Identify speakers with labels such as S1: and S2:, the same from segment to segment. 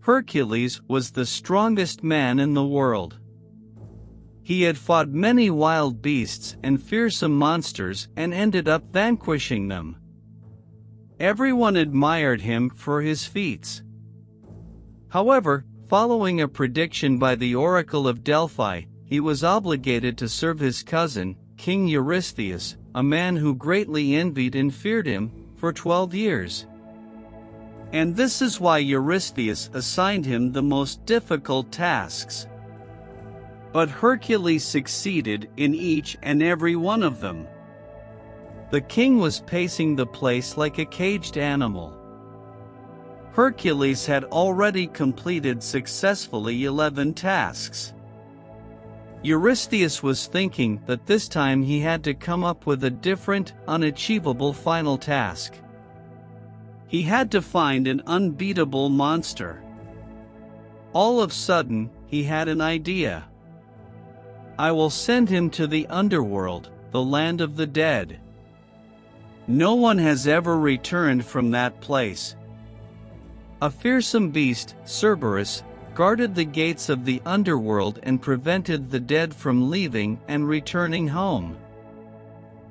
S1: Hercules was the strongest man in the world. He had fought many wild beasts and fearsome monsters and ended up vanquishing them. Everyone admired him for his feats. However, following a prediction by the Oracle of Delphi, he was obligated to serve his cousin, King Eurystheus, a man who greatly envied and feared him, for 12 years. And this is why Eurystheus assigned him the most difficult tasks. But Hercules succeeded in each and every one of them. The king was pacing the place like a caged animal. Hercules had already completed successfully 11 tasks. Eurystheus was thinking that this time he had to come up with a different, unachievable final task. He had to find an unbeatable monster. All of a sudden, he had an idea. I will send him to the underworld, the land of the dead. No one has ever returned from that place. A fearsome beast, Cerberus, guarded the gates of the underworld and prevented the dead from leaving and returning home.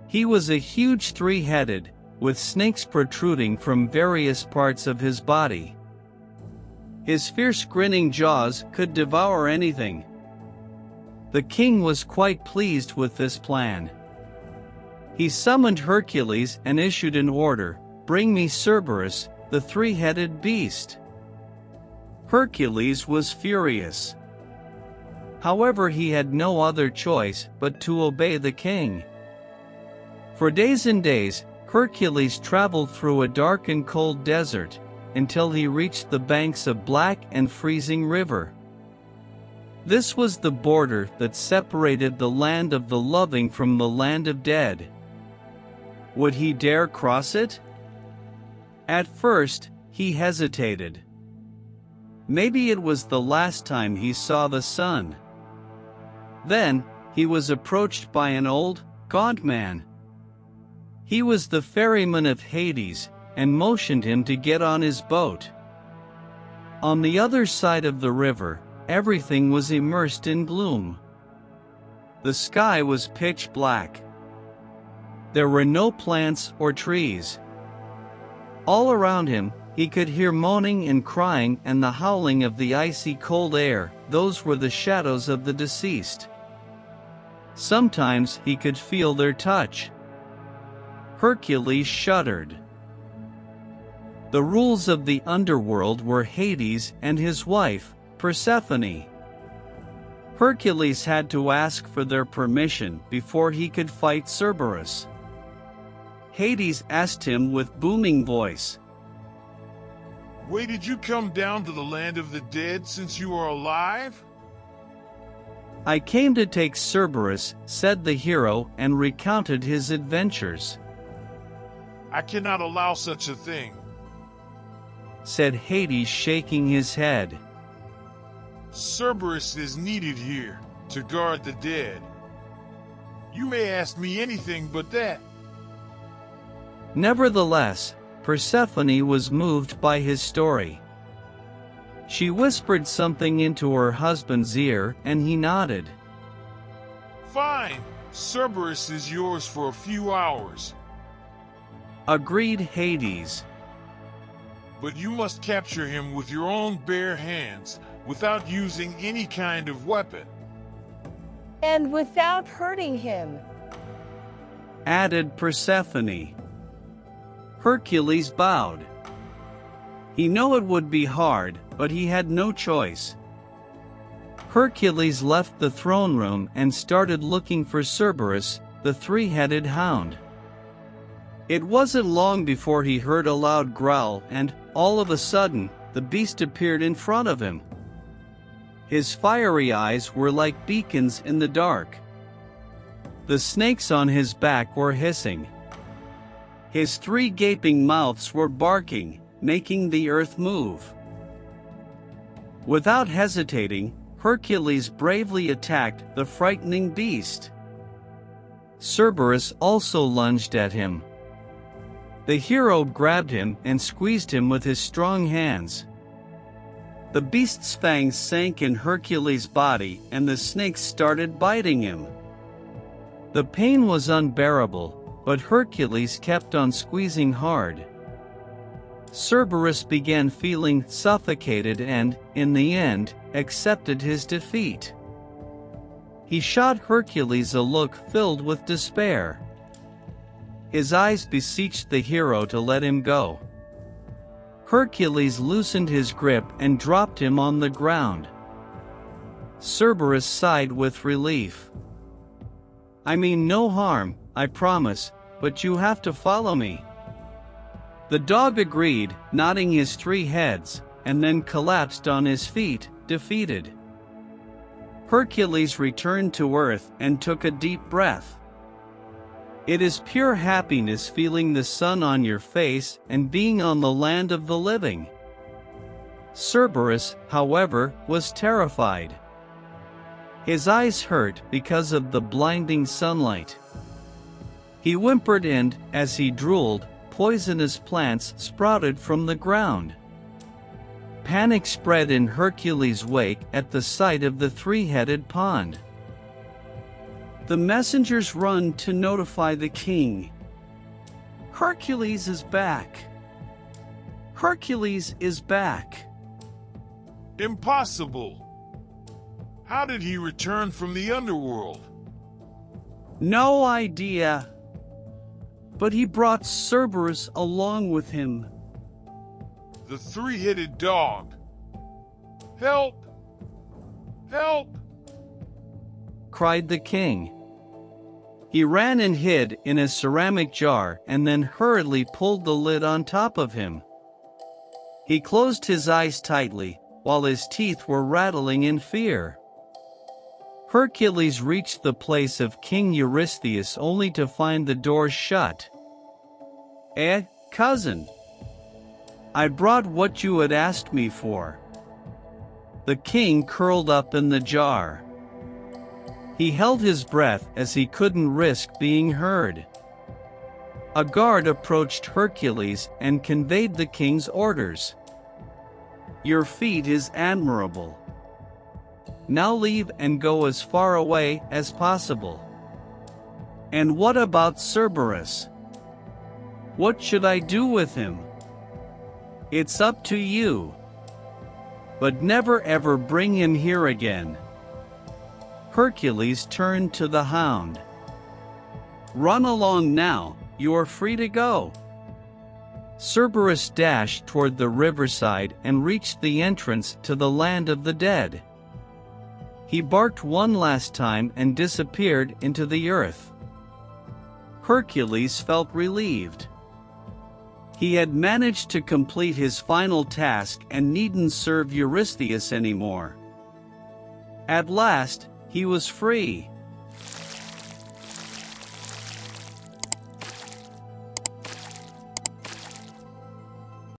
S1: He was a huge three-headed, with snakes protruding from various parts of his body. His fierce grinning jaws could devour anything. The king was quite pleased with this plan. He summoned Hercules and issued an order, "Bring me Cerberus, the three-headed beast." Hercules was furious. However, he had no other choice but to obey the king. For days and days, Hercules traveled through a dark and cold desert, until he reached the banks of Black and Freezing River. This was the border that separated the land of the loving from the land of dead. Would he dare cross it? At first, he hesitated. Maybe it was the last time he saw the sun. Then, he was approached by an old, gaunt man. He was the ferryman of Hades, and motioned him to get on his boat. On the other side of the river, everything was immersed in gloom. The sky was pitch black. There were no plants or trees. All around him, he could hear moaning and crying and the howling of the icy cold air. Those were the shadows of the deceased. Sometimes he could feel their touch. Hercules shuddered. The rules of the underworld were Hades and his wife, Persephone. Hercules had to ask for their permission before he could fight Cerberus. Hades asked him with booming voice,
S2: "Wait, did you come down to the land of the dead since you are alive?"
S1: "I came to take Cerberus," said the hero and recounted his adventures.
S2: "I cannot allow such a thing,"
S1: said Hades, shaking his head.
S2: "Cerberus is needed here to guard the dead. You may ask me anything but that."
S1: Nevertheless, Persephone was moved by his story. She whispered something into her husband's ear, and he nodded.
S2: "Fine, Cerberus is yours for a few hours,"
S1: agreed Hades.
S2: "But you must capture him with your own bare hands, without using any kind of weapon."
S3: "And without hurting him,"
S1: added Persephone. Hercules bowed. He knew it would be hard, but he had no choice. Hercules left the throne room and started looking for Cerberus, the three-headed hound. It wasn't long before he heard a loud growl and, all of a sudden, the beast appeared in front of him. His fiery eyes were like beacons in the dark. The snakes on his back were hissing. His three gaping mouths were barking, making the earth move. Without hesitating, Hercules bravely attacked the frightening beast. Cerberus also lunged at him. The hero grabbed him and squeezed him with his strong hands. The beast's fangs sank in Hercules' body and the snakes started biting him. The pain was unbearable, but Hercules kept on squeezing hard. Cerberus began feeling suffocated and, in the end, accepted his defeat. He shot Hercules a look filled with despair. His eyes beseeched the hero to let him go. Hercules loosened his grip and dropped him on the ground. Cerberus sighed with relief. "I mean no harm, I promise, but you have to follow me." The dog agreed, nodding his 3 heads, and then collapsed on his feet, defeated. Hercules returned to Earth and took a deep breath. It is pure happiness feeling the sun on your face and being on the land of the living. Cerberus, however, was terrified. His eyes hurt because of the blinding sunlight. He whimpered and, as he drooled, poisonous plants sprouted from the ground. Panic spread in Hercules' wake at the sight of the 3-headed pond. The messengers run to notify the king. "Hercules is back! Hercules is back!"
S2: Impossible! How did he return from the underworld?
S1: No idea. But he brought Cerberus along with him.
S2: The 3-headed dog! Help! Help!
S1: Cried the king. He ran and hid in a ceramic jar and then hurriedly pulled the lid on top of him. He closed his eyes tightly, while his teeth were rattling in fear. Hercules reached the place of King Eurystheus only to find the door shut. Cousin. I brought what you had asked me for." The king curled up in the jar. He held his breath as he couldn't risk being heard. A guard approached Hercules and conveyed the king's orders. "Your feat is admirable. Now leave and go as far away as possible." "And what about Cerberus? What should I do with him?" "It's up to you. But never ever bring him here again." Hercules turned to the hound. "Run along now, you are free to go." Cerberus dashed toward the riverside and reached the entrance to the land of the dead. He barked one last time and disappeared into the earth. Hercules felt relieved. He had managed to complete his final task and needn't serve Eurystheus anymore. At last, he was free.